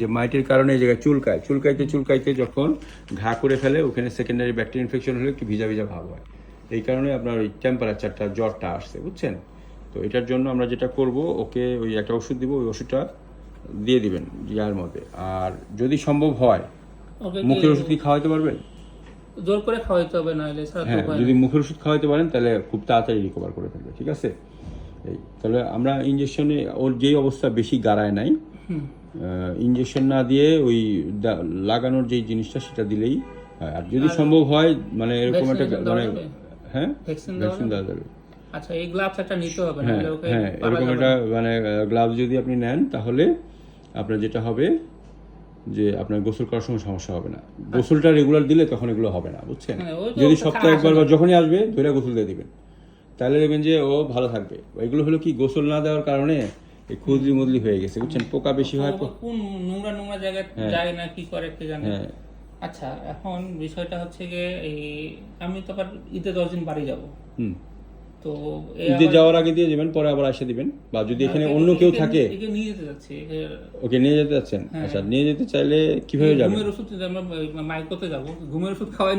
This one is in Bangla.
যে মাইটের কারণে এই জায়গায় চুলকাইতে যখন ঘা করে ফেলে ওখানে সেকেন্ডারি ব্যাকটেরিয়া ইনফেকশন হলে একটু ভিজা ভিজা ভাব হয়, এই কারণে আপনার ওই টেম্পারেচারটা জ্বরটা আসছে, বুঝছেন? তো এটার জন্য আমরা যেটা করব, ওকে ওই একটা ওষুধ দিব, ওই ওষুধটা দিয়ে দিবেন ইয়ার মধ্যে। আর যদি সম্ভব হয় মুখের ওষুধ কি খাওয়াইতে পারবেন? জোর করে খাওয়াইতে হবে, না হলে ছাড়া তো হ্যাঁ, উপায় যদি নেই। মুখের ওষুধ খাওয়াইতে পারেন তাহলে খুব তাড়াতাড়ি রিকভার করে ফেলবে, ঠিক আছে? এই তাহলে আমরা ইঞ্জেকশনে ওর যেই অবস্থা বেশি গাড়ায় নাই, ইঞ্জেকশন না দিয়ে ওই লাগানোর যেই জিনিসটা সেটা দিলেই হয়। আর যদি সম্ভব হয় মানে এরকম একটা ভ্যাকসিন দেওয়া মানে যাবে? হ্যাঁ ভ্যাকসিন ভ্যাকসিন দেওয়া যাবে। আচ্ছা, এই গ্লাভস একটা নিতে হবে, হ্যাঁ নাহলে ওকে হ্যাঁ, পারা এরকম যাবে একটা না। মানে গ্লাভস যদি আপনি নেন তাহলে আপনার যেটা হবে যে আপনার গোসল করার সময় সমস্যা হবে না। গোসলটা রেগুলার দিলে তখন এগুলো হবে না, বুঝছেন? হ্যাঁ, ওই তো যদি ওকে সপ্তাহে একবার আসে বা না। যখনই আসবে ধরে গোসল দিয়ে দিবেন, তাহলে দেখবেন যে ও ভালো থাকবে। এগুলো হলো কি, গোসল না দেওয়ার কারণে এই খুজলি মুদলি হয়ে গেছে, বুঝছেন? পোকা বেশি হয়। ও কোন নোংরা নোংরা জায়গায় যায় না, কি করে কে জানে। হ্যাঁ আচ্ছা, এখন বিষয়টা হচ্ছে গিয়ে এই আমি তো আবার ঈদে 10 দিন বাড়ি যাব। হুম, তো ঈদে যাওয়ার আগে দিয়ে দিবেন, পরে আবার এসে দিবেন। বা যদি এখানে অন্য কেউ থাকে, একে নিয়ে যেতে যাচ্ছি। ওকে নিয়ে যেতে যাচ্ছেন? আচ্ছা, নিয়ে যেতে চাইলে কিভাবে যাবেন? ঘুমের ওষুধ আমরা মাইকোতে যাবো, ঘুমের ওষুধ খাওয়াই